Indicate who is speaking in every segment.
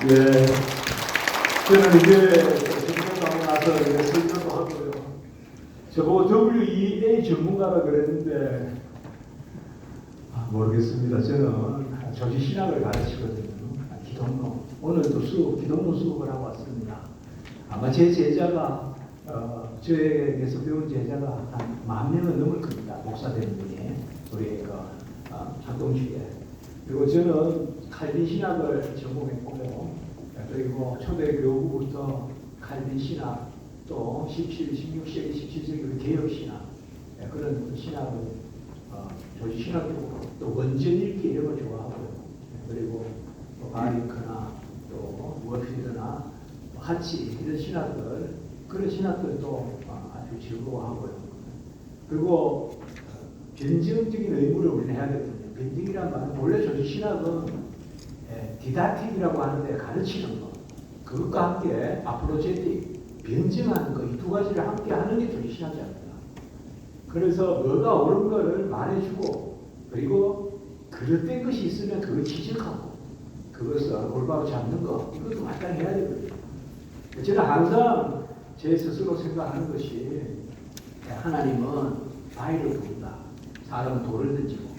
Speaker 1: 예, 저는 이제 전문가고 나서 이제 설교도 하고요. 저보고 WEA 전문가라 그랬는데 모르겠습니다. 저는 조지신학을 가르치거든요. 기독론. 오늘도 기독론 수업을 하고 왔습니다. 아마 제 제자가 저에게서 배운 제자가 한 10,000명은 넘을 겁니다. 목사되는 분이 우리 학동시에. 그리고 저는 칼빈 신학을 전공했고요. 그리고 초대 교부부터 칼빈 신학, 또 17, 16세기, 17세기 개혁 신학, 그런 신학을 조지 신학적으로 또 원전 읽기 이런 걸 좋아하고요. 그리고 또 바리크나 또 워필드나 하치 이런 신학들, 그런 신학들도 아주 즐거워하고요. 그리고 변증적인 의무를 우리는 해야 되거든요. 변증이란 말은 원래 조지 신학은 디다틱이라고 하는데 가르치는 것, 그것과 함께 아프로제틱, 변증하는 것, 이 두 가지를 함께 하는 게 조지 신학입니다. 그래서 뭐가 옳은 거를 말해주고, 그리고 그릇된 것이 있으면 그걸 지적하고, 그것을 올바로 잡는 것, 이것도 마땅해야 되거든요. 저는 항상 제 스스로 생각하는 것이, 하나님은 바위를 부른다. 사람은 돌을 던지고.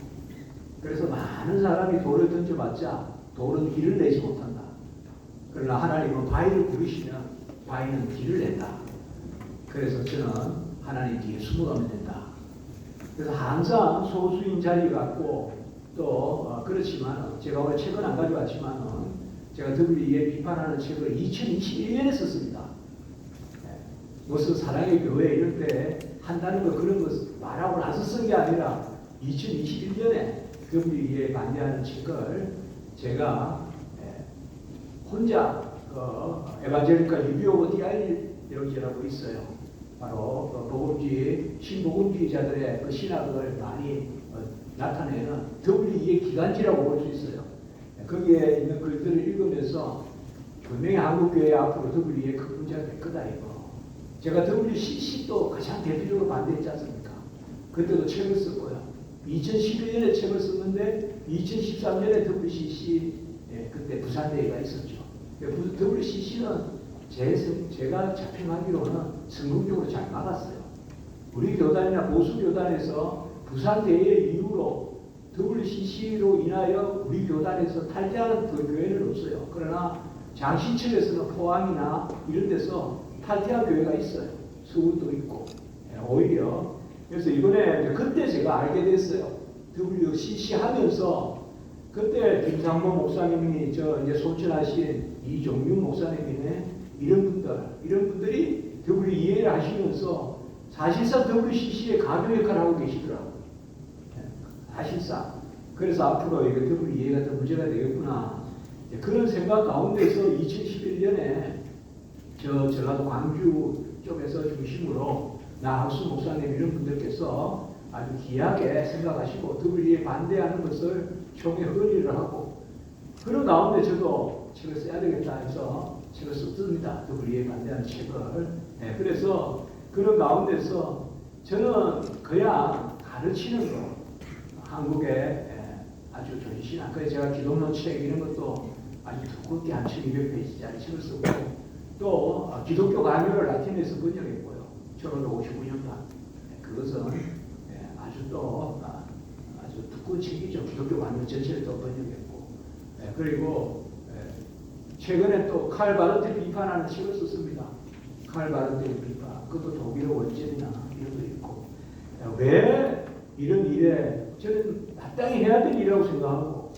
Speaker 1: 그래서 많은 사람이 돌을 던져봤자 돌은 길을 내지 못한다. 그러나 하나님은 바위를 부르시면 바위는 길을 낸다. 그래서 저는 하나님 뒤에 숨어가면 된다. 그래서 항상 소수인 자리 같고 또 그렇지만 제가 오늘 책은 안 가져왔지만 제가 WEA 비판하는 책을 2021년에 썼습니다. 무슨 사랑의 교회 이럴 때 한다는 거 그런 거 말하고 나서 쓴 게 아니라 2021년에 WEA 반대하는 책을 제가 혼자 에반젤리카 리뷰 오브 디아이디올로지라고 있어요. 바로 복음주의, 신복음주의자들의 그 신학을 많이 나타내는 WEA 기간지라고 볼 수 있어요. 거기에 있는 글들을 읽으면서 분명히 한국교회 앞으로 WEA 큰 문제가 될 거다 이거. 제가 WCC도 가장 대표적으로 반대했지 않습니까? 그때도 책을 썼고요. 2011년에 책을 썼는데 2013년에 WCC 그때 부산대회가 있었죠. WCC는 제가 잡혀가기로는 성공적으로 잘 막았어요. 우리 교단이나 보수 교단에서 부산대회 이후로 WCC로 인하여 우리 교단에서 탈퇴하는 그 교회는 없어요. 그러나 장시청에서는 포항이나 이런 데서 탈퇴한 교회가 있어요. 서울도 있고. 오히려 그래서 이번에 그때 제가 알게 됐어요. WCC 하면서 그때 김상모 목사님이 이제 소천하신 이종윤 목사님이네 이런 분들이 WEA를 하시면서 사실상 WCC의 가교 역할을 하고 계시더라고요. 사실상. 그래서 앞으로 이거 WEA가 더 문제가 되겠구나. 그런 생각 가운데서 2011년에 전라도 광주 쪽에서 중심으로 나학수 목사님 이런 분들께서 아주 귀하게 생각하시고 WEA 반대하는 것을 총회 건의를 하고 그런 가운데 저도 책을 써야 되겠다 해서 책을 썼습니다. WEA 반대하는 책을. 그래서 그런 가운데서 저는 그냥 가르치는 거 한국의 아주 조지신학 그래서 제가 기독론 책 이런 것도 아주 두껍게 한 1200페이지짜리 책을 쓰고 또 기독교 강요를 라틴에서 번역했고요. 1559년간 그것은 아주 또 아주 두꺼운 책이죠. 기독교 강요 전체를 또 번역했고 그리고 최근에 또 칼 바르트 비판하는 책을 썼습니다. 칼 바르트 비판 그것도 독일어 원전이나 이런 거 있고 왜 이런 일에 저는 마땅히 해야 될 일이라고 생각하고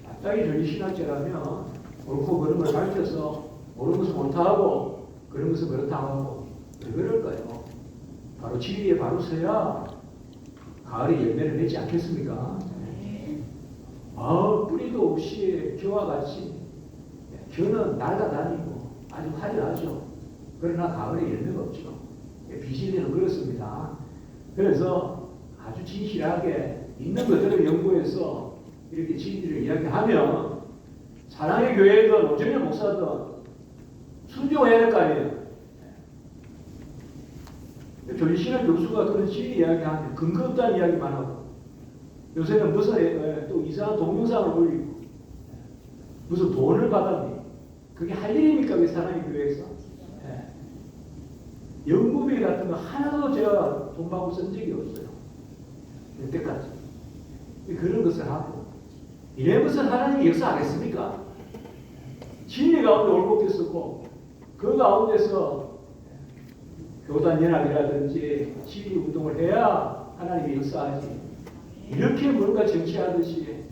Speaker 1: 마땅히 전리신학자라면 옳고 그름을 밝혀서 옳은 것을 옳다하고 그런 것을 그렇다하고 왜 그럴까요? 바로 진리에 바로 서야 가을에 열매를 맺지 않겠습니까? 뿌리도 없이 겨와 같이 겨는 날아다니고 아주 화려하죠. 그러나 가을에 열매가 없죠. 비실리는 그렇습니다. 그래서 아주 진실하게 있는 그대로 연구해서 이렇게 진리를 이야기하면 사랑의 교회든 오정현 목사든 순종해야 될 거 아니에요. 조지신학 교수가 그런 진리 이야기하는데 근거 없다는 이야기만 하고 요새는 무슨 또 이상한 동영상을 올리고 무슨 돈을 받았니 그게 할 일입니까? 그 사람이 교회에서. 예. 연구비 같은 거 하나도 제가 돈 받고 쓴 적이 없어요. 여태까지. 그런 것을 하고. 이런 것을 하나님이 역사하겠습니까? 진리 가운데 올곧게 쓰고, 그 가운데서 교단 연합이라든지 시위 운동을 해야 하나님이 역사하지. 이렇게 뭔가 정치하듯이,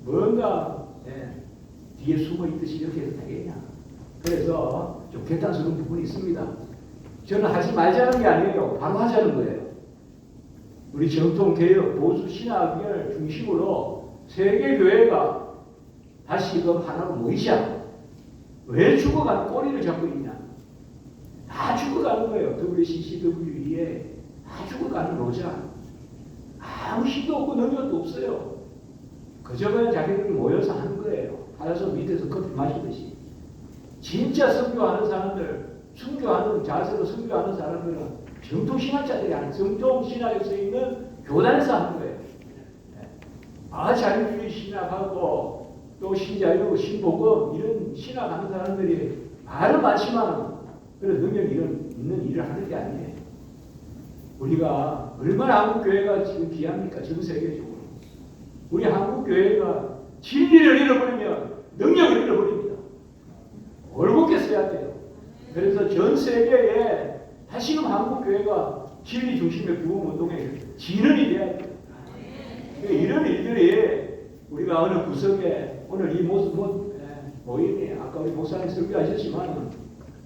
Speaker 1: 뭔가 뒤에 숨어 있듯이 이렇게 해서 되겠냐. 그래서 좀 개탄스러운 부분이 있습니다. 저는 하지 말자는 게 아니에요. 바로 하자는 거예요. 우리 정통개혁, 보수 신학을 중심으로 세계교회가 다시금 하나로 모이자. 왜 죽어가는 꼬리를 잡고 있냐. 다 죽어가는 거예요. WCCW에 다 죽어가는 노자. 아무 힘도 없고 능력도 없어요. 그저 그냥 자기들이 모여서 하는 거예요. 알아서 밑에서 커피 마시듯이. 진짜 선교하는 사람들, 선교하는 자세로 선교하는 사람들은 정통신학자들이 아니에요. 정통신학에 서 있는 교단에서 하는 거예요. 자유주의 신학하고 또 신자유, 신복음 이런 신학하는 사람들이 말은 많지만 그런 능력이 있는 일을 하는 게 아니에요. 우리가 얼마나 한국교회가 지금 귀합니까? 전 세계적으로. 우리 한국교회가 진리를 잃어버리면 능력을 잃어버립니다. 올곧게 써야 돼요. 그래서 전 세계에 다시금 한국교회가 진리 중심의 부흥운동의 진원이 돼야 돼요. 이런 일들이 우리가 어느 구석에 오늘 이 모임에 아까 우리 목사님 설교하셨지만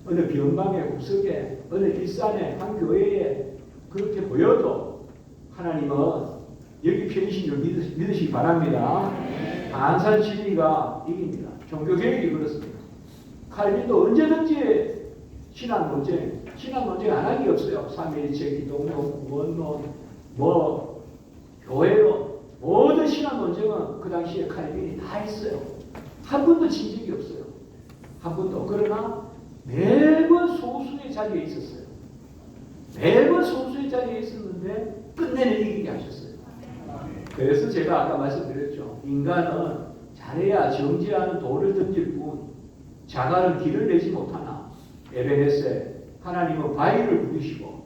Speaker 1: 어느 변방의 구석에 어느 일산의 한 교회에 그렇게 보여도 하나님은 여기 편이신 줄 믿으시기 바랍니다. 안산 진리가 이깁니다. 종교개혁이 그렇습니다. 칼빈도 언제든지 신앙 논쟁 안 하기 없어요. 삼위일체, 기독론, 원론, 교회론 모든 신앙 논쟁은 그 당시에 칼빈이 다 했어요. 한 번도 진 적이 없어요. 한 번도. 그러나 매번 소수의 자리에 있었어요. 매번 소수의 자리에 있었는데 끝내는 이기게 하셨어요. 그래서 제가 아까 말씀드렸죠. 인간은 잘해야 정지하는 돌을 던질 뿐 자갈은 길을 내지 못하나. 에베네세 하나님은 바위를 부르시고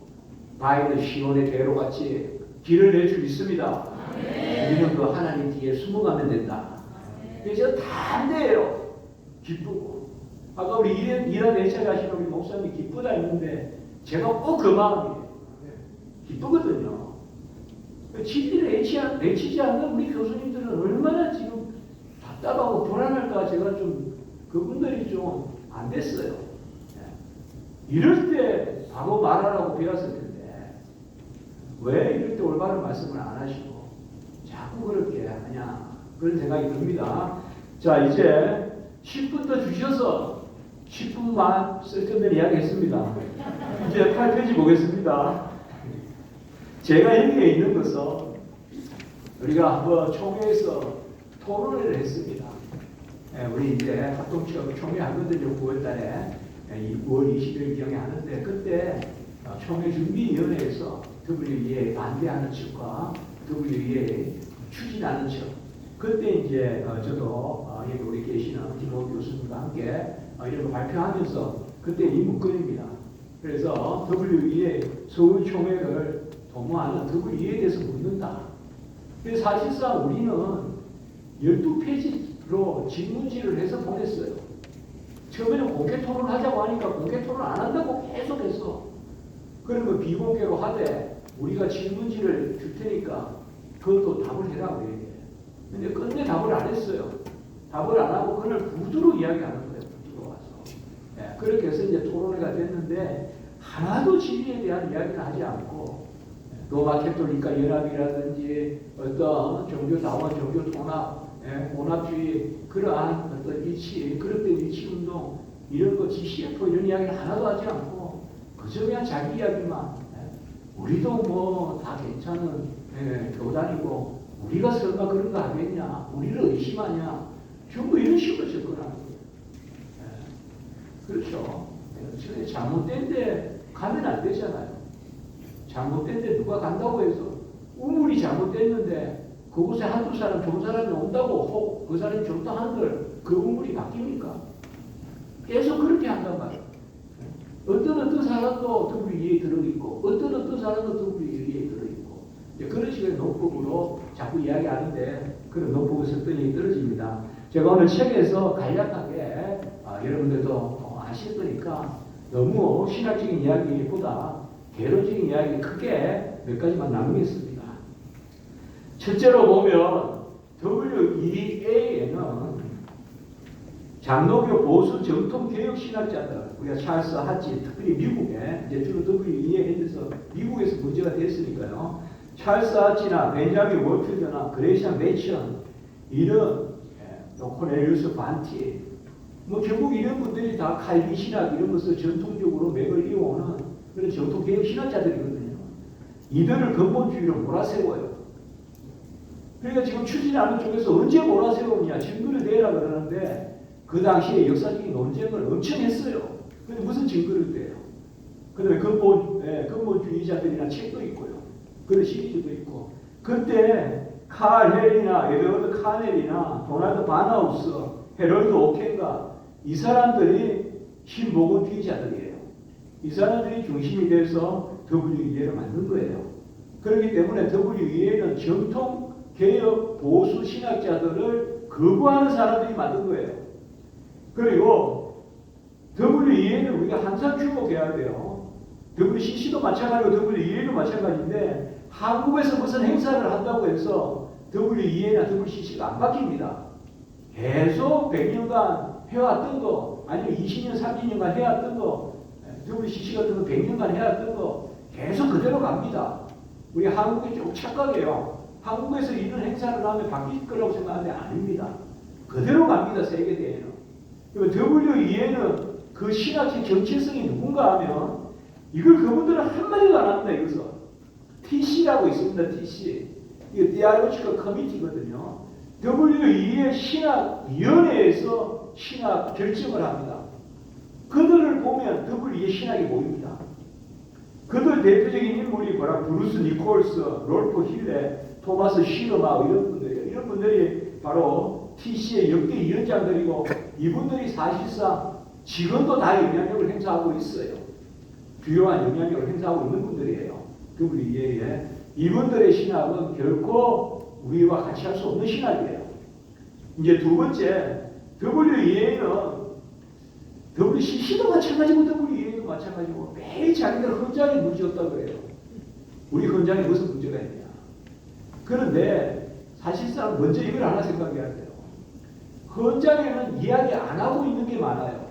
Speaker 1: 바위는 시온의 대로같이 길을 낼 줄 믿습니다. 우리는 그 하나님 뒤에 숨어가면 된다. 그래서 다 안돼요. 기쁘고. 아까 우리 이란 대체 하시는 우리 목사님 기쁘다 했는데 제가 꼭 그 마음이에요. 기쁘거든요. 진리를 내치지 않는 우리 교수님들은 얼마나 지금 답답하고 불안할까 제가 좀 그분들이 좀 안 됐어요. 이럴 때 바로 말하라고 배웠을 텐데 왜 이럴 때 올바른 말씀을 안 하시고 자꾸 그렇게 하냐 그런 생각이 듭니다. 자 이제 10분 더 주셔서 10분만 쓸데없는 이야기 했습니다. 이제 8페이지 보겠습니다. 제가 여기에 있는 것은 우리가 한번 총회에서 토론을 했습니다. 우리 이제 합동체험 총회 하거든요. 9월달에 9월 20일 경에 하는데 그때 총회 준비위원회에서 WEA 반대하는 측과 WEA 추진하는 측 그때 이제 저도 여기 우리 계시는 김호 교수님과 함께 이런 거 발표하면서 그때 이 문건입니다. 그래서 WEA 서울총회를 도모하는 WEA에 대해서 묻는다. 그래서 사실상 우리는 12페이지로 질문지를 해서 보냈어요. 처음에는 공개 토론을 하자고 하니까 공개 토론 안 한다고 계속해서 그러면 비공개로 하되 우리가 질문지를 줄 테니까 그것도 답을 해라고 얘기해요. 근데 끝내 답을 안 했어요. 답을 안 하고 그날 구두로 이야기하는 거예요. 구두로 와서. 그렇게 해서 이제 토론회가 됐는데 하나도 진리에 대한 이야기는 하지 않고 로마 캐톨릭과 연합이라든지 어떤 종교다원, 종교통합, 온합주의 그러한 어떤 일치, 그릇된 일치운동 이런 거 GCFO 이런 이야기는 하나도 하지 않고 그저 그냥 자기 이야기만 우리도 뭐 다 괜찮은 교단이고 우리가 설마 그런 거 하겠냐 우리를 의심하냐 전부 이런 식으로 접근하는 거예요. 그렇죠. 잘못된 데 가면 안 되잖아요. 잘못된 데 누가 간다고 해서 우물이 잘못됐는데 그곳에 한두 사람 좋은 사람이 온다고 그 사람이 좋다 한들 그 우물이 바뀝니까? 계속 그렇게 한단 말이에요. 어떤 사람도 WEA에 들어있고 어떤 사람도 WEA에 들어있고 그런 식의 노법으로 자꾸 이야기하는데 그런 노법을 썼더니 떨어집니다. 제가 오늘 책에서 간략하게 여러분들도 아실 거니까 너무 신학적인 이야기보다 개론적인 이야기 크게 몇 가지만 나누겠습니다. 첫째로 보면 WEA에는 장로교 보수 정통 개혁 신학자들, 우리가 찰스 하치, 특별히 미국에 이제 주로 WEA에 대해서 미국에서 문제가 됐으니까요. 찰스 하치나 벤자민 월필드나 그레이션 매천 이런 코넬리우스 반티 뭐 결국 이런 분들이 다 칼빈 신학 이런 것을 전통적으로 맥을 이어오는 그런 정통 개혁 신학자들이거든요. 이들을 근본주의로 몰아세워요. 그러니까 지금 추진하는 쪽에서 언제 몰아세우느냐 증거를 내라 그러는데 그 당시에 역사적인 논쟁을 엄청 했어요. 근데 무슨 증거를 대요? 그 다음에 근본주의자들이나 책도 있고요. 그런 시리즈도 있고. 그때 칼 헬이나 에드워드 카넬이나 도널드 바나우스, 헤럴드 오켄가 이 사람들이 신복음주의자들이에요. 이 사람들이 중심이 돼서 WEA를 만든 거예요. 그렇기 때문에 WEA는 정통 개혁 보수 신학자들을 거부하는 사람들이 만든 거예요. 그리고 WEA는 우리가 항상 주목해야 돼요. WCC도 마찬가지고 WEA도 마찬가지인데 한국에서 무슨 행사를 한다고 해서 WEA나 WCC가 안 바뀝니다. 계속 100년간 해왔던 거 아니면 20년, 30년간 해왔던 거 WCC 같은 거 100년간 해왔던 거 계속 그대로 갑니다. 우리 한국이 좀 착각해요. 한국에서 이런 행사를 하면 바뀔 거라고 생각하는데 아닙니다. 그대로 갑니다. 세계대회는. WEA는 그 신학적 정체성이 누군가 하면 이걸 그분들은 한마디도 안 합니다. 여기서 TC라고 있습니다. TC. 이게 Theological Committee거든요. WEA 신학위원회에서 신학 결정을 합니다. 그들을 보면 WEA 신학이 보입니다. 그들 대표적인 인물이 뭐라 브루스 니콜스, 롤프 힐레, 토마스 시르마 이런 분들이에요. 이런 분들이 바로 TC의 역대 위원장들이고 이분들이 사실상 지금도 다 영향력을 행사하고 있어요. 주요한 영향력을 행사하고 있는 분들이에요. WEA에. 이분들의 신학은 결코 우리와 같이 할 수 없는 신학이에요. 이제 두 번째, WEA는 WCC도 마찬가지고 WEA도 마찬가지고 매일 자기들 헌장에 문제없다고 그래요. 우리 헌장에 무슨 문제가 있냐. 그런데 사실상 먼저 이걸 하나 생각해야 돼요. 헌장에는 이야기 안 하고 있는 게 많아요.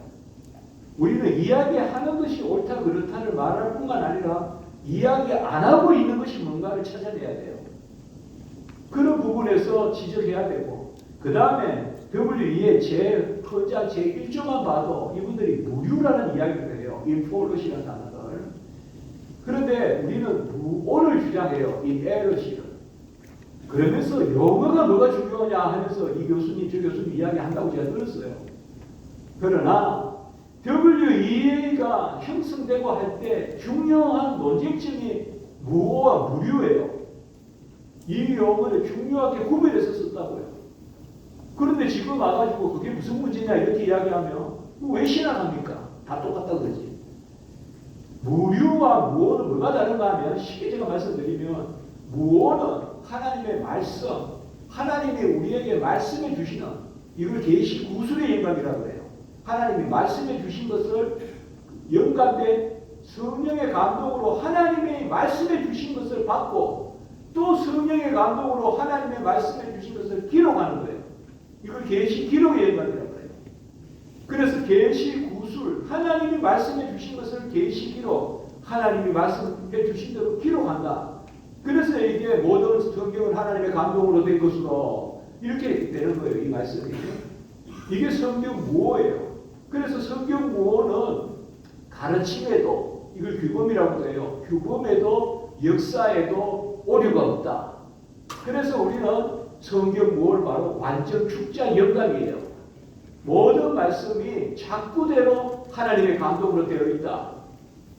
Speaker 1: 우리는 이야기하는 것이 옳다 그렇다를 말할 뿐만 아니라 이야기 안 하고 있는 것이 뭔가를 찾아내야 돼요. 그런 부분에서 지적해야 되고 그 다음에 WEA 헌장 제1조만 봐도 이분들이 무류라는 이야기를 해요. 인포로시라는 단어를. 그런데 우리는 무오를 주장해요. 이 에러시를. 그러면서 영어가 뭐가 중요하냐 하면서 이 교수님 저 교수님 이야기한다고 제가 들었어요. 그러나 WEA가 형성되고 할 때 중요한 논쟁점이 무오와 무류예요. 이 용어를 중요하게 구별해서 썼다고요. 그런데 지금 와가지고 그게 무슨 문제냐 이렇게 이야기하면 왜 신앙합니까? 다 똑같다 그러지. 무류와 무오는 뭐가 다른가 하면 쉽게 제가 말씀드리면 무오는 하나님의 말씀, 하나님이 우리에게 말씀해 주시는 이걸 계시 구술의 영감이라고 해요. 하나님이 말씀해 주신 것을 영감된 성령의 감동으로 하나님이 말씀해 주신 것을 받고 또 성령의 감동으로 하나님의 말씀해 주신 것을 기록하는 거예요. 이걸 계시 기록의 영감이라고 해요. 그래서 계시 구술, 하나님이 말씀해 주신 것을 계시 기록, 하나님이 말씀해 주신 대로 기록한다. 그래서 이게 모든 성경은 하나님의 감동으로 된 것으로 이렇게 되는 거예요. 이 말씀이. 이게 성경 무어예요. 그래서 성경 무어는 가르침에도 이걸 규범이라고 해요. 규범에도 역사에도 오류가 없다. 그래서 우리는 성경 무어를 바로 완전 축자 영감이에요. 모든 말씀이 작구대로 하나님의 감동으로 되어 있다.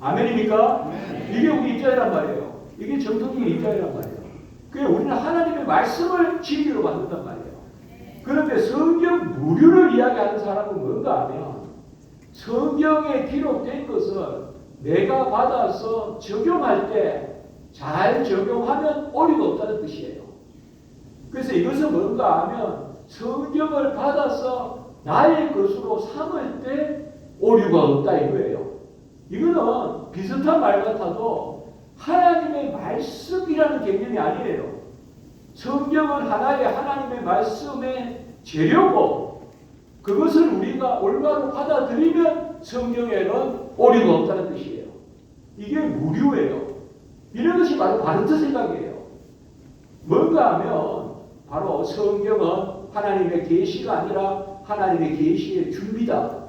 Speaker 1: 아멘입니까? 이게 우리 입장이란 말이에요. 이게 정통적인 입장이란 말이에요. 그게 우리는 하나님의 말씀을 진리로 만든단 말이에요. 그런데 성경 무류를 이야기하는 사람은 뭔가 하면 성경에 기록된 것을 내가 받아서 적용할 때 잘 적용하면 오류가 없다는 뜻이에요. 그래서 이것은 뭔가 하면 성경을 받아서 나의 것으로 삼을 때 오류가 없다 이거예요. 이거는 비슷한 말 같아도 하나님의 말씀이라는 개념이 아니에요. 성경은 하나의 하나님의 말씀의 재료고 그것을 우리가 올바로 받아들이면 성경에는 오류가 없다는 뜻이에요. 이게 무료예요. 이런 것이 바로 바르트 생각이에요. 뭔가 하면 바로 성경은 하나님의 계시가 아니라 하나님의 계시의 준비다.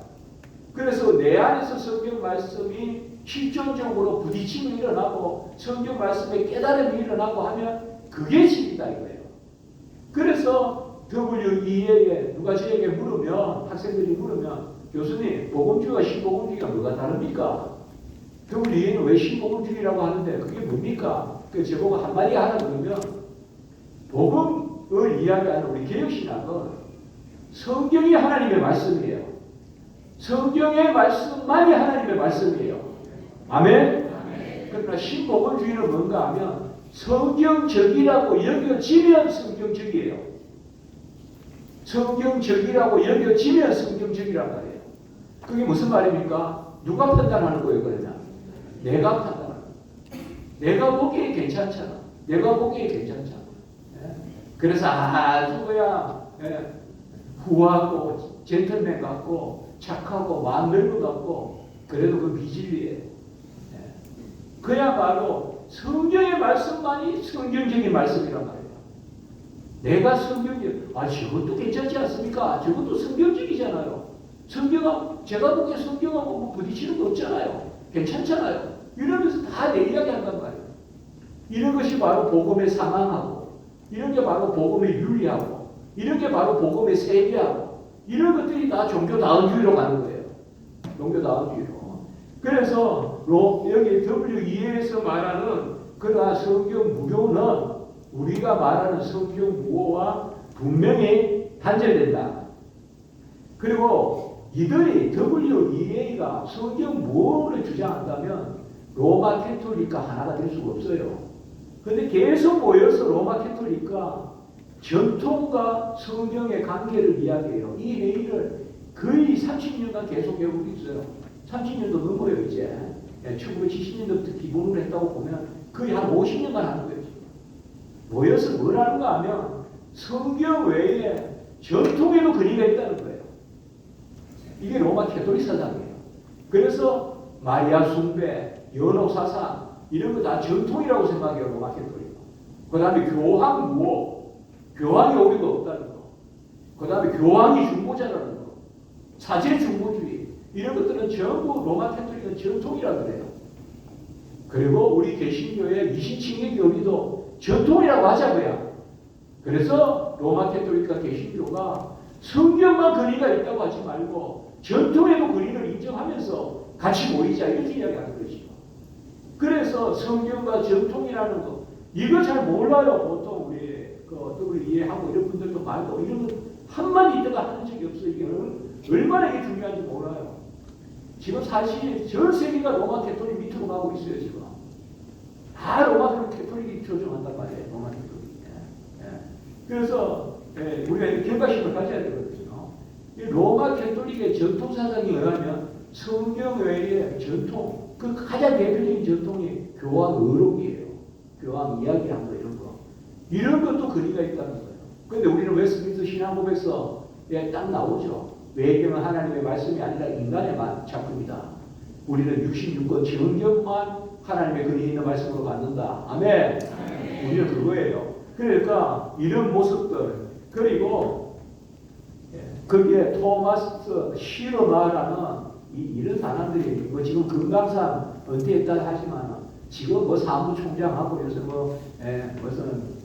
Speaker 1: 그래서 내 안에서 성경 말씀이 실존적으로 부딪힘이 일어나고 성경 말씀에 깨달음이 일어나고 하면 그게 진리다 이거예요. 그래서 WEA에 누가 저에게 물으면 학생들이 물으면 교수님 복음주의와 신복음주의가 뭐가 다릅니까? WEA는 왜 신복음주의라고 하는데 그게 뭡니까? 그 제보고 한마디 하라 그러면 복음을 이야기하는 우리 개혁신학은 성경이 하나님의 말씀이에요. 성경의 말씀만이 하나님의 말씀이에요. 아멘? 그러나 신복음주의는 뭔가 하면 성경적이라고 여겨지면 성경적이에요. 성경적이라고 여겨지면 성경적이란 말이에요. 그게 무슨 말입니까? 누가 판단하는 거예요, 그러면? 내가 판단하는 거예요. 내가 보기에 괜찮잖아. 내가 보기에 괜찮잖아. 예? 그래서 아주 그냥 후하고 젠틀맨 같고 착하고 마음 넓은 것 같고 그래도 그 비진리예요. 예? 그야말로 성경의 말씀만이 성경적인 말씀이란 말이에요. 내가 성경적, 저것도 괜찮지 않습니까? 저것도 성경적이잖아요. 성경은, 제가 보기에 성경하고 뭐 부딪히는 거 없잖아요. 괜찮잖아요. 이러면서 다 내 이야기 한단 말이에요. 이런 것이 바로 복음의 상황하고, 이런 게 바로 복음의 윤리하고, 이런 게 바로 복음의 세계하고, 이런 것들이 다 종교다원주의로 가는 거예요. 종교다원주의로. 그래서 여기 WEA에서 말하는 그러한 성경 무교는 우리가 말하는 성경 무호와 분명히 단절된다. 그리고 이들이 WEA가 성경 무호를 주장한다면 로마 캐톨릭과 하나가 될 수가 없어요. 그런데 계속 모여서 로마 캐톨릭과 전통과 성경의 관계를 이야기해요. 이 회의를 거의 30년간 계속 해오고 있어요. 30년도 넘어요 이제. 1970년도부터 기본으로 했다고 보면 거의 한 50년간 하는 거예요. 모여서 뭘 하는가 하면 성경 외에 전통에도 근위가 있다는 거예요. 이게 로마 캐톨릭 사상이에요. 그래서 마리아 숭배, 연옥 사상 이런 거 다 전통이라고 생각해요. 로마 캐톨릭. 그 다음에 교황 무호, 교황이 오류가 없다는 거. 그 다음에 교황이 중보자라는 거. 사제 중보주의 이런 것들은 전부 로마 캐톨릭은 전통이라고 그래요. 그리고 우리 개신교의 이신칭의 교리도 전통이라고 하자고요. 그래서 로마 캐톨릭과 개신교가 성경만 근위가 있다고 하지 말고 전통에도 근위를 인정하면서 같이 모이자 이렇게 이야기하는 거죠. 그래서 성경과 전통이라는 거 이거 잘 몰라요. 보통 우리 그 이해하고 이런 분들도 말고 이런 거 한마디 있다가 하는 적이 없어요. 이게 얼마나 이게 중요한지 몰라요. 지금 사실 전 세계가 로마 캐톨릭 밑으로 가고 있어요. 지금 다 로마 캐톨릭이 조종한단 말이에요. 로마 캐톨릭. 그래서 우리가 경각심을 가져야 되거든요. 이 로마 캐톨릭의 전통 사상에 의하면 성경 외의 전통, 그 가장 대표적인 전통이 교황 의록이에요. 교황 이야기한 거 이런 거. 이런 것도 근위가 있다는 거예요. 그런데 우리는 웨스트민스터 신앙고백서에 딱 나오죠. 외경은 하나님의 말씀이 아니라 인간의 작품이다. 우리는 66권 정경만 하나님의 근위 있는 말씀으로 갖는다. 아멘. 우리는 그거예요. 그러니까 이런 모습들 그리고 거기에 토마스 시르마라는 이런 사람들이 뭐 지금 건강상 은퇴했다 하지만 지금 뭐 사무총장하고 요새 무슨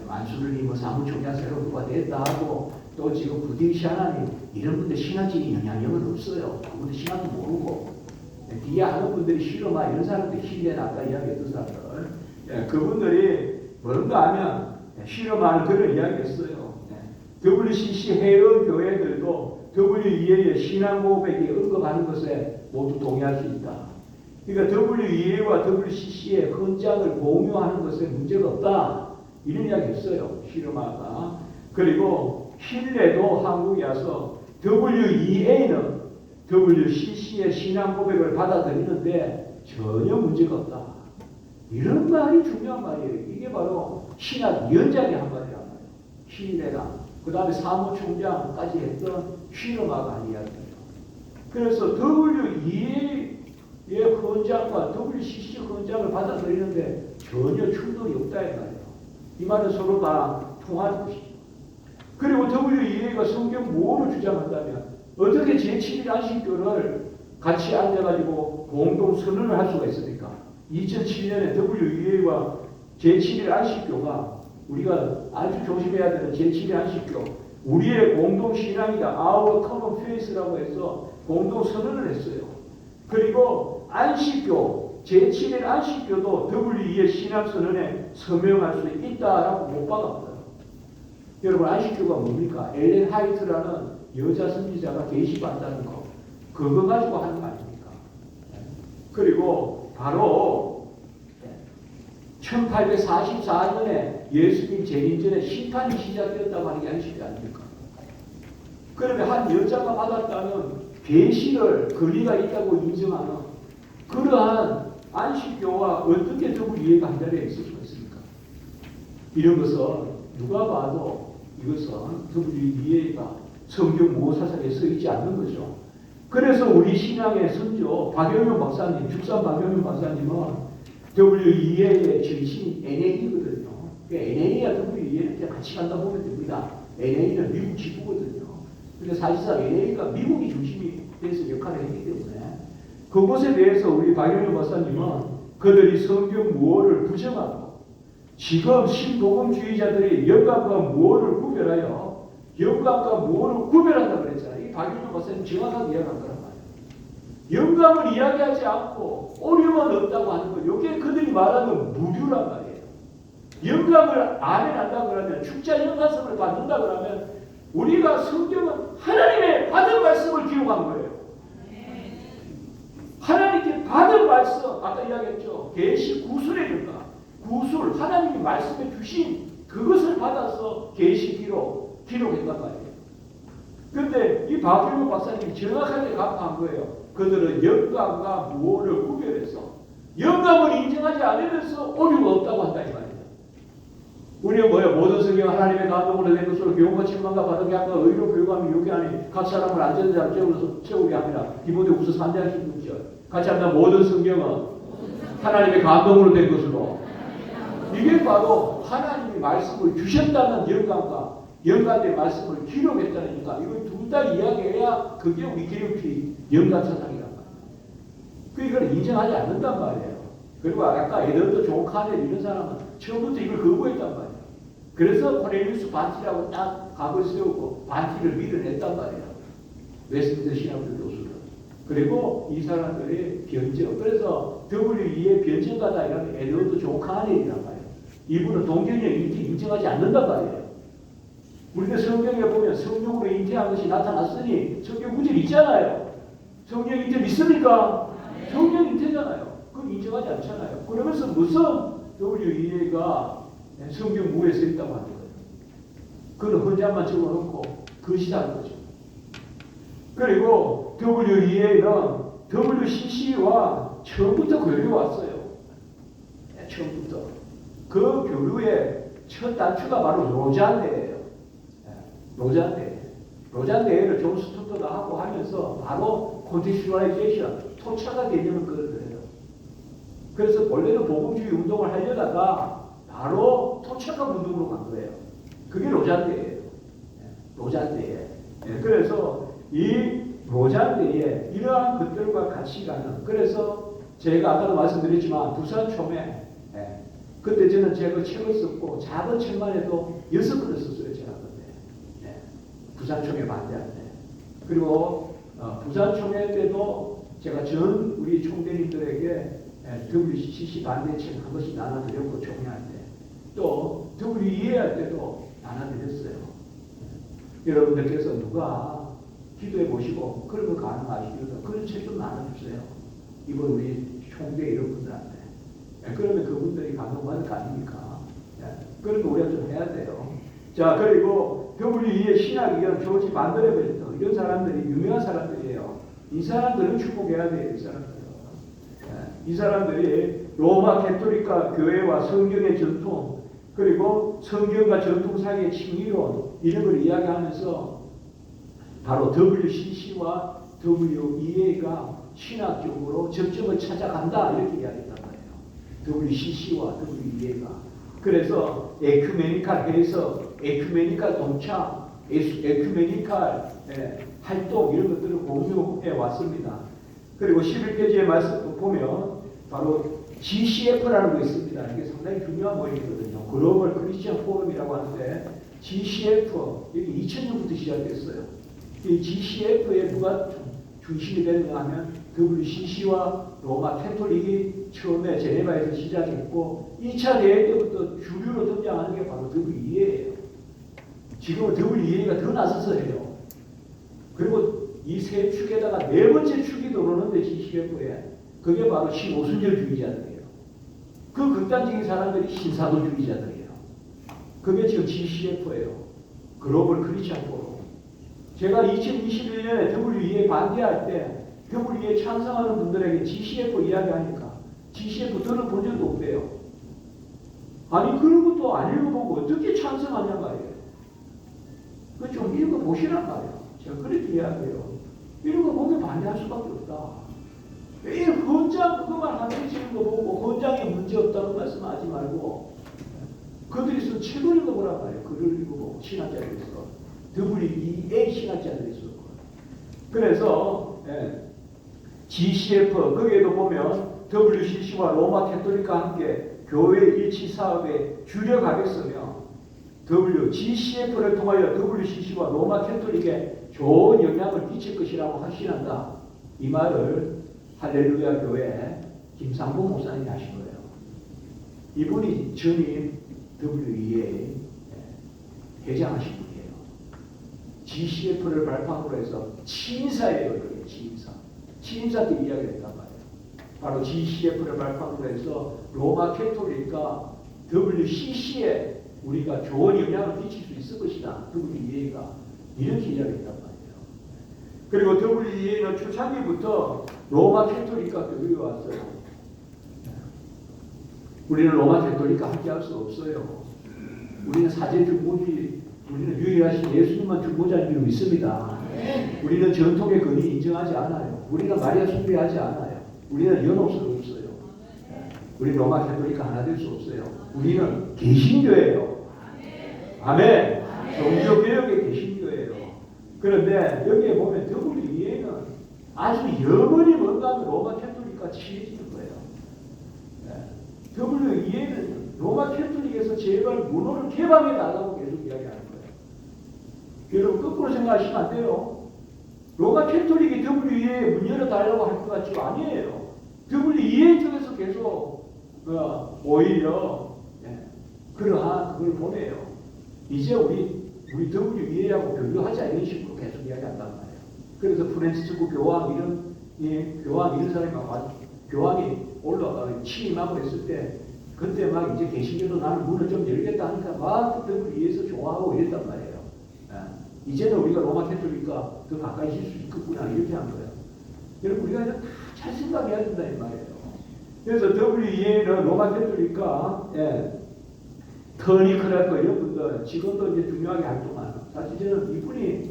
Speaker 1: 만수르니 뭐 사무총장 새로 누가 됐다 하고 또 지금 부디시아나니 이런 분들 신학적인 영향력은 없어요. 그분들 신학도 모르고 뒤에 하는 분들이 시르마 이런 사람들 힐렌 아까 이야기했던 사람들 그분들이 뭔가 하면 시르마는 그런 이야기했어요. WCC 회원 교회들도 WEA의 신앙 고백이 언급하는 것에 모두 동의할 수 있다. 그러니까 WEA와 WCC의 헌장을 공유하는 것에 문제가 없다. 이런 이야기 했어요. 시르마가. 그리고 힐레도 한국에 와서 WEA는 WCC의 신앙 고백을 받아들이는데 전혀 문제가 없다. 이런 말이 중요한 말이에요. 이게 바로 신학 위원장이 한 말이란 말이에요. 힐레랑 그 다음에 사무총장까지 했던 시르마가 한 이야기예요. 그래서 WEA의 헌장과 WCC 헌장을 받아들이는데 전혀 충돌이 없다 이 말이에요. 이 말은 서로가 통하는 것이죠. 그리고 WEA가 성경 모호를 주장한다면 어떻게 제7일 안식교를 같이 앉아가지고 공동 선언을 할 수가 있습니까? 2007년에 WEA와 제7일 안식교가 우리가 아주 조심해야 되는 제7일 안식교, 우리의 공동 신앙이다, Our Common Faith라고 해서 공동 선언을 했어요. 그리고 안식교, 제7일 안식교도 WEA의 신앙 선언에 서명할 수 있다라고 못 박았어요. 여러분 안식교가 뭡니까? 엘렌 하이트라는 여자 선지자가 게시한다는 거, 그거 가지고 하는 거 아닙니까? 그리고 바로 1844년에 예수님 재림 전에 심판이 시작되었다고 하는 게 안식이 아닙니까? 그러면 한 여자가 받았다면 계시를 권리가 있다고 인정하는 그러한 안식교와 어떻게 WEA가 한 자리에 있을 수가 있습니까? 이런 것은 누가 봐도 이것은 WEA가 성경 모사상에 서 있지 않는 거죠. 그래서 우리 신앙의 선조 박영현 박사님, 죽산 박영현 박사님은 WEA의 정신이 NA거든요. NA와 WEA는 같이 간다 보면 됩니다. NA는 미국 지부거든요. 근데 사실상 NA가 미국이 중심이 돼서 역할을 했기 때문에 그것에 대해서 우리 박영현 박사님은 그들이 성경 무엇을 부정하고 지금 신복음주의자들이 영감과 무엇을 구별하여 영감과 무엇을 구별한다 그랬잖아요. 이 박영현 박사님 정확하게 이야기한 거란 말이에요. 영감을 이야기하지 않고 오류만 없다고 하는 거, 이게 그들이 말하는 무류란 말이에요. 영감을 아멘 한다 그러면, 축자 영감성을 받는다 그러면 우리가 성경은 하나님의 받은 말씀을 기록한 거예요. 하나님께 받은 말씀, 아까 이야기했죠. 계시 구술의 영감, 구술, 하나님이 말씀해 주신 그것을 받아서 계시 기록했단 말이에요. 근데 이 박일모 박사님이 정확하게 답한 거예요. 그들은 영감과 무엇을 구별해서 영감을 인정하지 않으면서 오류가 없다고 한다 이 말이에요. 우리는 모든 성경 하나님의 감동으로 된 것으로 교훈과 책망과 바르게 함과 의로 교육함이 요구하니 각 사람을 안전한 자로 채우게 합니다. 디모데후서 3장 16절. 같이 한다. 모든 성경은 하나님의 감동으로 된 것으로, 이게 바로 하나님이 말씀을 주셨다는 영감된 말씀을 기록했다니까. 이걸 둘 다 이야기해야 그게 우리 기독교 영감 사상이란 말이에요. 이걸 인정하지 않는단 말이에요. 그리고 아까 에드워드 존 카넬 이런 사람은 처음부터 이걸 거부했단 말이에요. 그래서 코넬리우스 반티라고 딱 각을 세우고 반티를 밀어냈단 말이에요. 웨스트민스터 신학교 교수들. 그리고 이 사람들의 변증. 그래서 WEA의 변증가다 이라는 에드워드 존 카넬이란 말이에요. 이분은 동정의 인정하지 않는단 말이에요. 우리가 성경에 보면 성령으로 잉태한 것이 나타났으니 성경 구절 있잖아요. 성령 잉태 믿습니까? 성령 잉태잖아요. 그건 인정하지 않잖아요. 그러면서 무슨 WEA가 성경 무에 서 있다고 하는 거예요. 그건 헌장만 적어놓고 거시다는 거죠. 그리고 WEA는 WCC와 처음부터 교류에 왔어요. 처음부터. 그 교류의 첫 단추가 바로 로잔대예요. 로잔대회를 존 스투어트가 하고 하면서 바로 콘텍스츄얼라이제이션, 토착화 개념을 끌어들여요. 그래서 원래는 복음주의 운동을 하려다가 바로 토착화 운동으로 간 거예요. 그게 로잔대회예요. 로잔대회. 그래서 이 로잔대회 이러한 것들과 같이 가는, 그래서 제가 아까도 말씀드렸지만 부산 초매, 그때 저는 제가 책을 썼고 작은 책만 해도 6권을 썼어요. 제가 그때 부산 총회 반대할 때. 그리고 부산 총회 때도 제가 전 우리 총대님들에게 WCC 반대 책 한 번씩 나눠드렸고, 총회할 때 또 WEA 할 때도 나눠드렸어요. 여러분들께서 누가 기도해 보시고 그런 거 가능하시면 그런 책 좀 나눠주세요. 이번 우리 총대 이런 분들한테. 그러면 그분들이 감동받을 거 아닙니까? 그런 거 우리가 좀 해야 돼요. 자, 그리고 WE의 신학 이런 조지 만들어버렸던 이런 사람들이 유명한 사람들이에요. 이 사람들은 축복해야 돼요. 이 사람들은. 이 사람들이 로마 가톨릭과 교회와 성경의 전통 그리고 성경과 전통 사이의 칭의론 이런 걸 이야기하면서 바로 WCC와 WEA가 신학적으로 접점을 찾아간다 이렇게 이야기했단 말이에요. WCC와 WEA가. 그래서 에큐메니칼 해석, 에큐메니칼 동참, 에큐메니칼 활동 이런 것들을 공유해 왔습니다. 그리고 11페이지의 말씀 보면 바로 GCF라는 거 있습니다. 이게 상당히 중요한 모임이거든요. 글로벌 크리스천 포럼이라고 하는데 GCF 여기 2000년부터 시작됐어요. 이 GCF에 누가 중심이 되는가 하면 WCC와 로마 캐톨릭이 처음에 제네바에서 시작했고 2차 대회 때부터 주류로 등장하는 게 바로 WEA예요. 지금은 WEA가 더 나서서 해요. 그리고 이 세 축에다가 네 번째 축이 들어오는데 GCF에 그게 바로 신오순절주의자들이에요. 그 극단적인 사람들이 신사도주의자들이에요. 그게 지금 GCF예요. 글로벌 크리스천 포럼. 제가 2021년에 WEA 반대할 때 WEA 찬성하는 분들에게 GCF 이야기하니까 GCF 들어본 적도 없대요. 아니 그런 것도 안 읽어보고 어떻게 찬성하냐 말이에요. 그 좀 읽어보시란 말이에요. 제가 그렇게 이야기해요. 이런 거 보면 반대할 수밖에 없다. 왜 헌장 그것만 하는 지는 거 보고 헌장에 문제 없다는 말씀 하지 말고 그들이 쓴 책을 읽어보란 말이에요. 글을 읽어보고 신학자들에서 WEA 신학자들이 썼고 그래서 GCF 거기에도 보면 WCC와 로마 캐톨릭과 함께 교회 일치 사업에 주력하겠으며 GCF를 통하여 WCC와 로마 캐톨릭에 좋은 영향을 끼칠 것이라고 확신한다. 이 말을 할렐루야 교회 김상봉 목사님이 하신 거예요. 이분이 전임 WEA 회장하신 분이에요. GCF를 발판으로 해서 취임사예요. 그게 취임사 때 이야기를 했단 말이에요. 바로 GCF를 발판으로 해서 로마 캐톨릭과 WCC에 우리가 좋은 영향을 끼칠 수 있을 것이다. WEA가 이렇게 이야기했단 말이에요. 그리고 WEA는 초창기부터 로마 캐톨릭과 교회에 왔어요. 우리는 로마 캐톨릭과 함께할 수 없어요. 우리는 사제 중보주의, 우리는 유일하신 예수님만 중보자인 줄 믿습니다. 우리는 전통의 권위 인정하지 않아요. 우리는 마리아 숭배하지 않아요. 우리는 연옥설 없어요. 우리 로마 캐톨릭과 하나 될 수 없어요. 우리는 개신교예요. 아멘. 종교개혁의 개신교예요. 그런데 여기에 보면 WEA는 아주 영원히 뭔가 로마 캐톨릭과 친해지는 거예요. WEA는 로마 캐톨릭에서 제발 문호를 개방해 달라고 계속 이야기하는 거예요. 여러분 거꾸로 생각하시면 안 돼요. 로마 캐톨릭이 WEA에 문 열어달라고 할 것 같지가 아니에요. WEA 쪽에서 계속 오히려 그러한 그걸 보내요. 이제 우리 WEA하고 교류하자 이런 식으로 계속 이야기한단 말이에요. 그래서 프란시스코 교황 이런 사람이 교황이 취임하고 했을 때 그때 막 이제 개신교도 나는 문을 좀 열겠다 하니까 막 WEA에서 좋아하고 이랬단 말이에요. 이제는 우리가 로마 캐톨릭과 더 가까이 질 수 있겠구나 이렇게 한 거예요. 여러분 우리가 이제 잘 생각해야 된다 이 말이에요. 그래서 WEA는 로마 캐톨릭과 터니 크래퍼 이런 분들 지금도 이제 중요하게 활동하는 사실 저는 이분이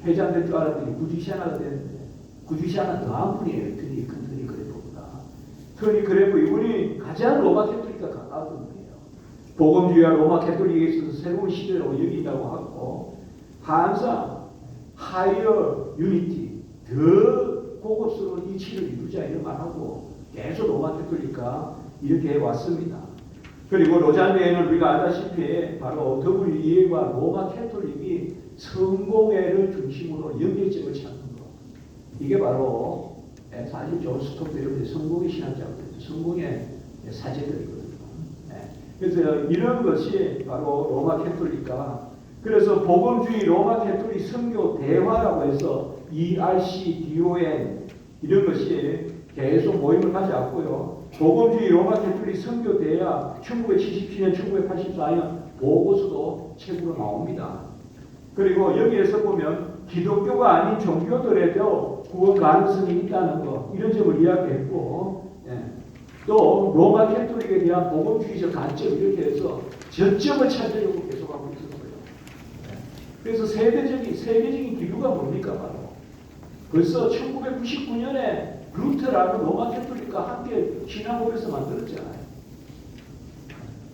Speaker 1: 회장 될 줄 알았더니 구디시아나가 됐는데 구디시아나 더한 분이에요. 터니 크래퍼보다. 터니 크래퍼 이분이 가장 로마 캐톨릭과 가까운 분이에요. 복음주의와 로마 캐톨릭에 있어서 새로운 시대를 여긴다고 하고 항상 하이어 유니티 더 고급스러운 이치를 이루자 이런 말하고 계속 로마 캐톨릭과 이렇게 해왔습니다. 그리고 로잔네에는 우리가 알다시피 바로 WEA와 로마 캐톨릭이 성공회를 중심으로 연결점을 찾는 것. 이게 바로 사실 존 스토크 여러분들 성공의 신학자거든요. 성공의 사제들이거든요. 그래서 이런 것이 바로 로마 캐톨릭과 그래서 복음주의 로마 캐톨릭 선교 대화라고 해서 ERCDON 이런 것이 계속 모임을 가져왔고요. 복음주의 로마 캐톨릭 선교 대화 1977년, 1984년 보고서도 책으로 나옵니다. 그리고 여기에서 보면 기독교가 아닌 종교들에도 구원 가능성이 있다는 거 이런 점을 이야기했고, 또 로마 캐톨릭에 대한 복음주의적 관점 이렇게 해서 저점을 찾으려고 계속하고 있었어요. 그래서 세계적인 기류가 뭡니까? 바로 벌써 1999년에 루터라는 로마 캐톨릭과 함께 신앙법에서 만들었잖아요.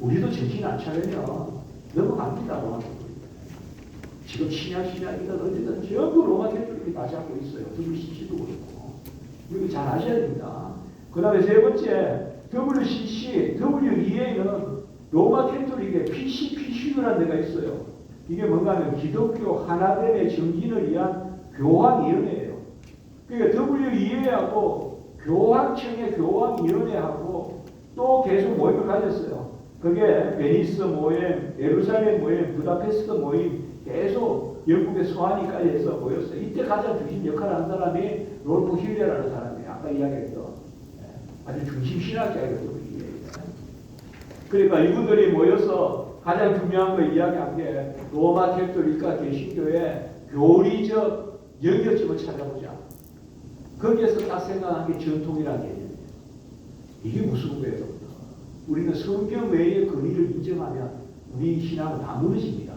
Speaker 1: 우리도 정신 안 차리면 넘어갑니다. 로마 캐톨릭. 지금 신약이든 어디든 전부 로마 캐톨릭이 다 잡고 있어요. WCC도 그렇고. 이거 잘 아셔야 됩니다. 그 다음에 세 번째, WCC, WEA는 로마 캐톨릭의 PCPCU라는 데가 있어요. 이게 뭔가 하면 기독교 하나됨의 정진을 위한 교황위원회예요. 그러니까 WEA하고 교황청의 교황위원회하고 또 계속 모임을 가졌어요. 그게 베니스 모임, 예루살렘 모임, 부다페스트 모임 계속 영국의 소아니까지 해서 모였어요. 이때 가장 중심 역할을 한 사람이 롤프 힐레라는 사람이에요. 아까 이야기했던 아주 중심 신학자이거든요. 그러니까 이분들이 모여서 가장 중요한 거 이야기한 게 로마 캐톨릭과 개신교의 교리적 연결점을 찾아보자. 거기에서 딱 생각한 게 전통이라는 개념이에요. 이게 무슨 거예요? 우리는 성경 외의 권위를 인정하면 우리 신앙은 다 무너집니다.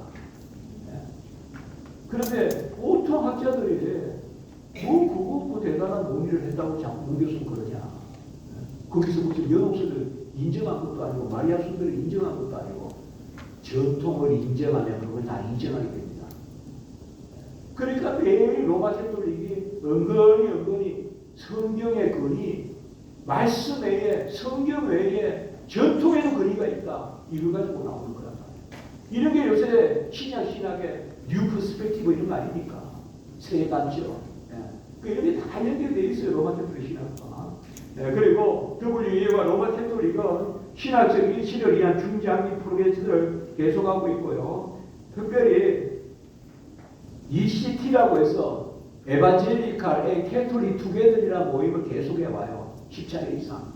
Speaker 1: 그런데 보통 학자들이 그거 대단한 논의를 했다고 자꾸 문교수는 그러냐. 거기서 무슨 연옥서를 인정한 것도 아니고 마리아 순들을 인정한 것도 아니고 전통을 인정하면 그걸 다 인정하게 됩니다. 그러니까 매일 로마 캐톨릭이 은근히 성경의 권위, 말씀 외에 성경 외에 전통에도 권위가 있다. 이걸 가지고 나오는 거란 말이에요. 이런 게 요새 신약의 뉴 퍼스펙티브 이런 거 아닙니까? 새 관점. 이런 게 다 연결되어 있어요. 로마 캐톨릭 신학과. 그리고 WEA와 로마 캐톨릭은 신학적 일치를 위한 중장기 프로젝트를 계속하고 있고요. 특별히 ECT라고 해서 에반젤리칼 캐톨릭 투게더이라는 모임을 계속해와요. 10차례 이상.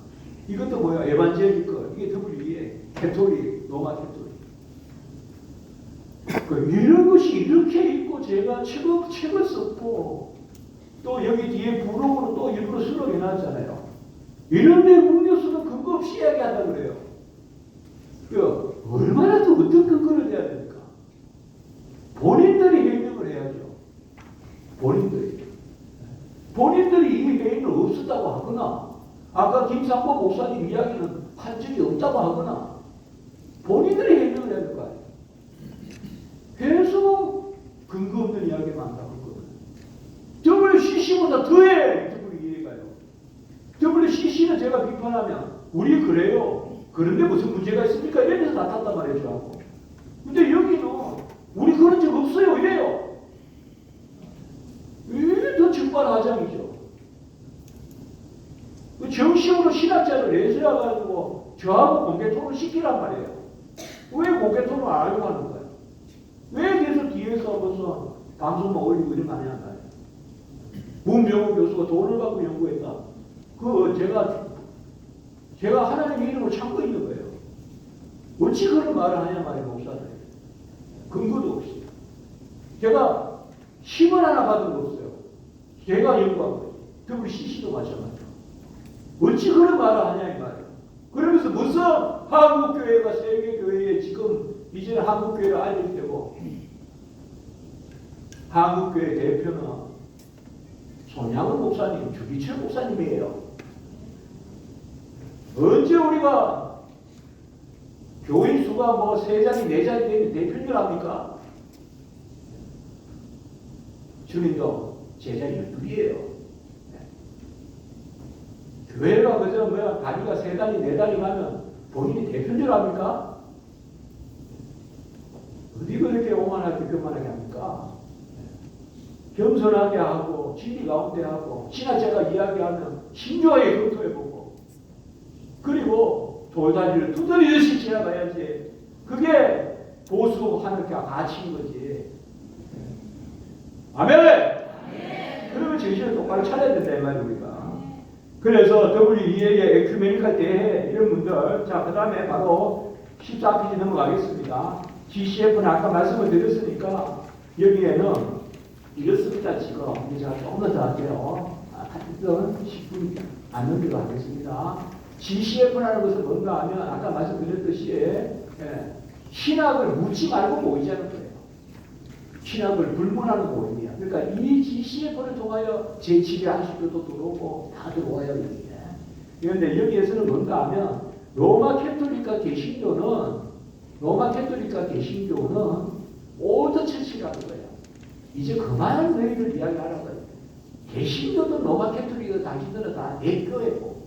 Speaker 1: 이것도 뭐야? 에반젤리컬. 이게 WEA, 캐톨릭, 로마 캐톨릭. 이런 것이 이렇게 있고 제가 책을 썼고 또 여기 뒤에 부록으로 또 일부러 수록해놨잖아요. 이런데 문교수는 근거 없이 이야기한다 그래요. 얼마나 더 어떤 근거를 대야 됩니까? 본인들이 해명을 해야죠. 본인들이 이 해명을 없었다고 하거나 아까 김상보 목사님 이야기는 한 적이 없다고 하거나 본인들이 해명을 해야 될 거 아니에요. 계속 근거 없는 이야기만 한다고 했거든요. WCC보다 더해 WEA가요. WCC는 제가 비판하면 우리 그래요. 그런데 무슨 문제가 있습니까? 이래서 나탔단 말이죠. 근데 여기는 우리 그런 적 없어요. 이래요. 이게 더 적반하장이죠. 정식으로 신학자를 내세워가지고 저하고 공개토론 시키란 말이에요. 왜 공개토론 안 하려고 하는 거예요? 왜 계속 뒤에서 무슨 방송만 올리고 이런 거 하냐는 거예요. 문병호 교수가 돈을 받고 연구했다. 제가 하나님의 이름을 참고 있는 거예요. 어찌 그런 말을 하냐 말이에요, 목사들. 근거도 없어요. 제가 힘을 하나 받은 거 없어요. 제가 연구한 거예요. WCC도 마찬가지죠. 어찌 그런 말을 하냐 이 말이에요. 그러면서 무슨 한국교회가 세계교회에 지금 이제는 한국교회를 알릴 때고 한국교회 대표는 손양은 목사님, 주기철 목사님이에요. 언제 우리가 교인 수가 뭐 3자리, 4자리 되면 대표인 줄 압니까? 주님도 제자리 12이에요. 교회가 그저 다리가 3다리, 4다리 가면 본인이 대표인 줄 압니까? 어디 그렇게 오만하게 교만하게 합니까? 겸손하게 하고 진리 가운데 하고 신학자가 이야기하면 신조하게 검토해보고 그리고 돌다리를 두드리듯이 지나가야지. 그게 보수 하나님과 같이인 거지. 아멘. 그러면 정신을 똑바로 차려야 된다 이 말이에요 우리가. 그래서 WEA의 에큐메니컬 대회 이런 분들, 자 그 다음에 바로 14페이지 넘어가겠습니다. GCF는 아까 말씀을 드렸으니까 여기에는 이렇습니다. 지금 제가 조금 더 할게요. 하여튼 10분 안 넘기도 하겠습니다. GCF라는 것은 뭔가 하면 아까 말씀드렸듯이 신학을 묻지 말고 모이자는 거예요. 신학을 불문하는 모임이야. 그러니까 이 GCF를 통하여 제7의 안식교도 들어오고 다 들어와요. 여기에. 그런데 여기에서는 뭔가 하면 로마 캐톨릭과 개신교는 올드 처치라는 거예요. 이제 그만 너희들 이야기하라고 해요. 개신교도 로마 캐톨릭은 당신들은 다 내 교회고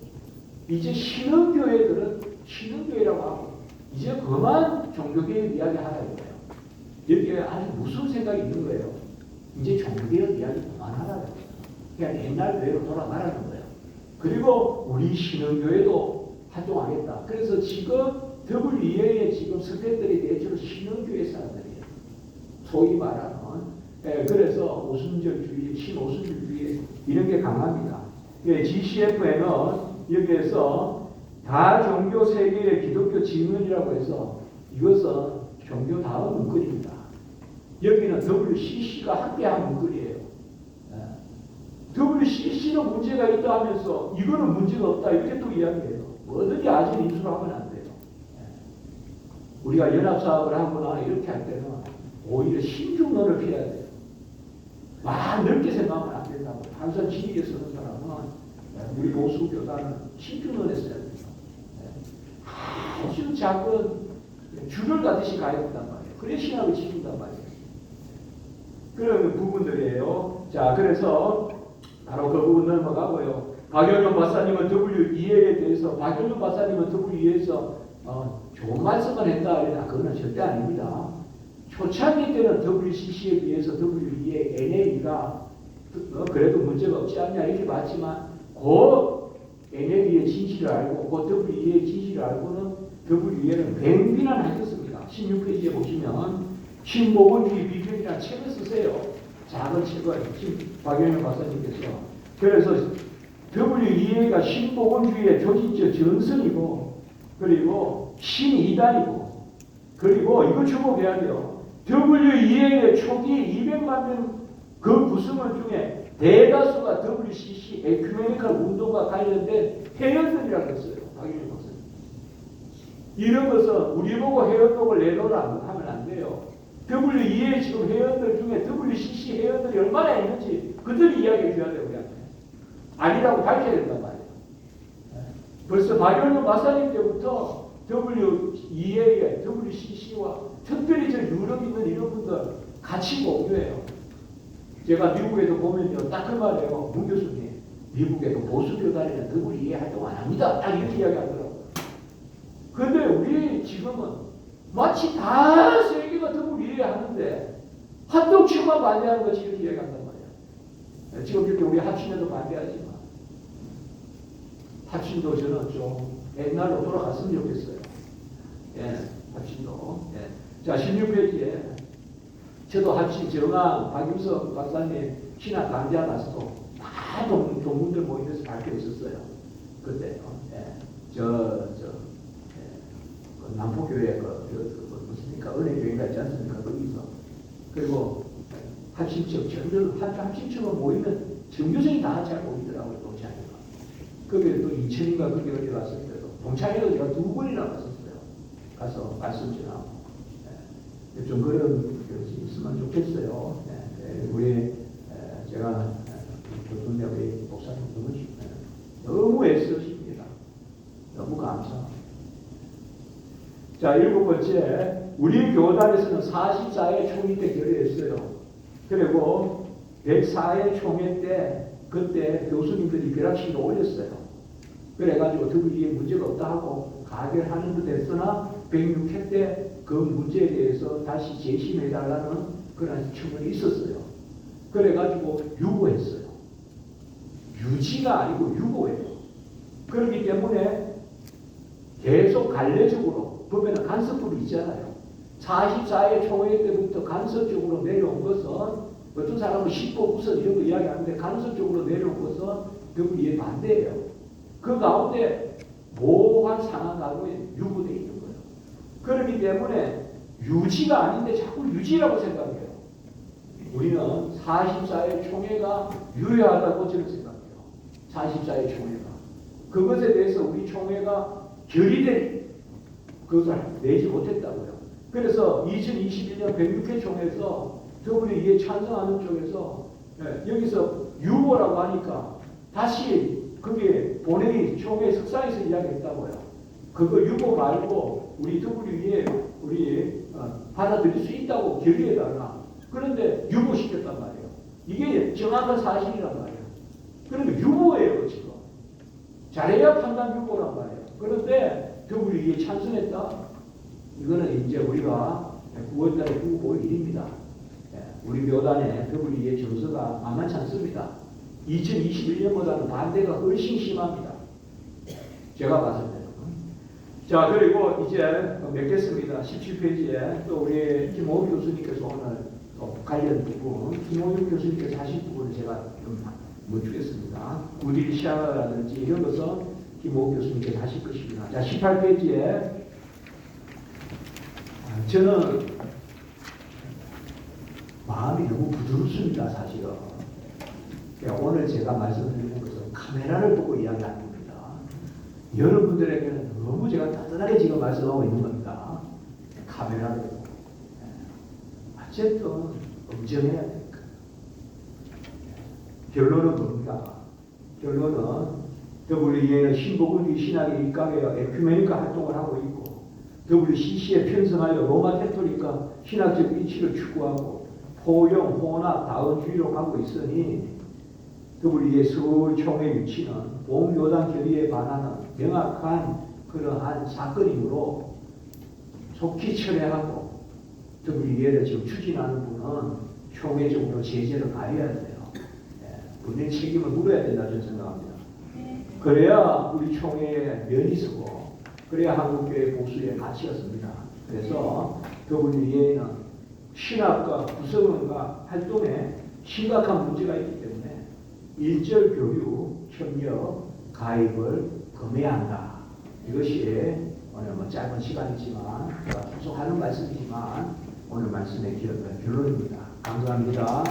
Speaker 1: 이제 신흥교회들은 신흥교회라고 하고 이제 그만 종교개혁 이야기하라는 거예요. 여기에 아주 무슨 생각이 있는 거예요. 이제 종교개혁 이야기 그만하라는 거예요. 그냥 옛날 교회로 돌아가라는 거예요. 그리고 우리 신흥교회도 활동하겠다. 그래서 지금 WEA의 지금 스태프들이 대체로 신흥교회 사람들이에요. 소위 말하는 그래서 오순절주의, 신오순절주의 이런 게 강합니다. GCF에는 여기에서 다종교 세계의 기독교 증언이라고 해서 이것은 종교 다음 문구입니다. 여기는 WCC가 함께한 문구이에요. WCC는 문제가 있다 하면서 이거는 문제가 없다 이렇게 또 이야기해요. 뭐든지 아직 인수를 하면 안 돼요. 우리가 연합사업을 하거나 이렇게 할 때는 오히려 신중론을 피해야 돼요. 막 넓게 생각하면 안 된다고. 항상 지위에 서는 사람은 우리 보수 교단은 신중론에 써야 돼요. 아주 작은 줄을 가듯이 가야 된단 말이에요. 그래 신학을 지킨단 말이에요. 그런 부분들이에요. 자, 그래서 바로 그 부분 넘어가고요. 박영현 박사님은 WEA에 대해서 좋은 말씀을 했다. 그거는 절대 아닙니다. 초창기 때는 WCC에 비해서 WEA, NA가 그래도 문제가 없지 않냐 이렇게 봤지만 그 NA의 진실을 알고 그 WEA의 진실을 알고는 WEA는 맹비난하셨습니다. 16페이지에 보시면 신복원주의 비평이라는 책을 쓰세요. 작은 책을 박영현 박사님께서. 그래서 WEA가 신복원주의의 조직적 전선이고 그리고 신이단이고 그리고 이거 주목해야 돼요. WEA의 초기 200만 명 그 구성원 중에 대다수가 WCC 에큐메니컬 운동과 관련된 회원들이라고 했어요. 박영현 박사님. 이런 것은 우리 보고 회원복을 내놓으라 하면 안 돼요. WEA 지금 회원들 중에 WCC 회원들이 얼마나 있는지 그들이 이야기해 줘야 돼요. 우리한테. 아니라고 밝혀야 된단 말이에요. 벌써 박영현 박사님 때부터 WEA의 WCC와 특별히 저 유럽 있는 이런 분들 같이 공유해요. 제가 미국에도 보면요, 딱 그 말이에요. 문 교수님, 미국에도 보수교단이나 WEA 활동 안 합니다. 딱 이렇게 이야기하더라고요. 그런데 우리 지금은 마치 다 세계가 WEA 하는데 합동층만 반대하는 것이 이렇게 이야기한단 말이에요. 지금 이렇게 우리 합친에도 반대하지만 합친도 저는 좀 옛날로 돌아갔으면 좋겠어요. 예, 합친도. 예. 자, 16페이지에 저도 합친 정황 박윤석 박사님 신학 강좌 가서도 다 동문들 모임에서 밝혀 있었어요. 그때 예. 그 남포교회 무엇입니까 은혜교회가 있지 않습니까 거기서. 그리고 합친청 전들 합친청은 모이면 정교생이 다 잘 모이더라고요. 동창회가. 거기에 또 인천인가 거기 어디 갔을 때도 동창회가 제가 2번이나 갔었어요. 가서 말씀 전하고. 좀 그런 것이 있으면 좋겠어요. 우리 제가 조선대학의 목사님 너무 애쓰십니다. 너무 감사합니다. 자, 7번째, 우리 교단에서는 44회 총회 때 결의했어요. 그리고 104회 총회 때 그때 교수님들이 벼락치기를 올렸어요. 그래가지고 WEA에 문제가 없다 하고 가결하는 듯 했으나 106회 때 그 문제에 대해서 다시 재심해달라는 그런 청원이 있었어요. 그래가지고 유보했어요. 유지가 아니고 유보예요. 그렇기 때문에 계속 관례적으로 법에는 간섭법이 있잖아요. 44회 총회 때부터 간섭적으로 내려온 것은 어떤 사람은 10보 우선 이런 거 이야기하는데 간섭적으로 내려온 것은 WE에 반대예요. 그 가운데 모호한 상황 가운데 유보되어 있는 거예요. 그렇기 때문에 유지가 아닌데 자꾸 유지라고 생각해요. 우리는 44회 총회가 유효하다고 저는 생각해요. 44회 총회가. 그것에 대해서 우리 총회가 결의된 그것을 내지 못했다고요. 그래서 2021년 106회 총회에서 WE에 찬성하는 쪽에서 여기서 유보라고 하니까 다시 그게 본회의 총회 석상에서 이야기했다고요. 그거 유보 말고 우리 WE에 우리 받아들일 수 있다고 결의해달라. 그런데 유보시켰단 말이에요. 이게 정확한 사실이란 말이에요. 그러니까 유보예요 지금. 잘해야 판단 유보란 말이에요. 그런데 WE에 찬성했다. 이거는 이제 우리가 9월달에 9, 5일 일입니다. 우리 묘단의 WE의 정서가 만만치 않습니다. 2021년보다는 반대가 훨씬 심합니다. 제가 봤을 때는. 자, 그리고 이제 맺겠습니다. 17페이지에 또 우리 김호윤 교수님께서 오늘 또 관련 부분, 김호윤 교수님께서 하실 부분을 제가 좀 묻겠습니다. 구딜 시아라든지 이런 것은 김호윤 교수님께서 하실 것입니다. 자, 18페이지에 저는 마음이 너무 부드럽습니다, 사실은. 오늘 제가 말씀드리는 것은 카메라를 보고 이야기하는 겁니다. 여러분들에게는 너무 제가 따뜻하게 지금 말씀하고 있는 겁니다. 카메라를 보고. 어쨌든 엄정해야 되니까. 결론은 뭡니까? 결론은 WE는 신복음주의 신학의 일각에 에큐메니카 활동을 하고 있고 WCC에 편성하여 로마 캐톨릭과 신학적 이치를 추구하고 포용, 혼합, 다원주의로 가고 있으니 WE의 서울 총회 위치는 봉요단 결의에 반하는 명확한 그러한 사건이므로 속히 철회하고 WE를 지금 추진하는 분은 총회적으로 제재를 가해야 돼요. 본인 책임을 물어야 된다 저는 생각합니다. 그래야 우리 총회에 면이 서고 그래야 한국교회 보수의 가치가 섭니다. 그래서 WE는 신학과 구성원과 활동에 심각한 문제가 있기 때문에 일절 교육, 협력, 가입을 금해야 한다. 이것이 오늘 짧은 시간이지만 제가 계속 하는 말씀이지만 오늘 말씀의 결론입니다. 감사합니다.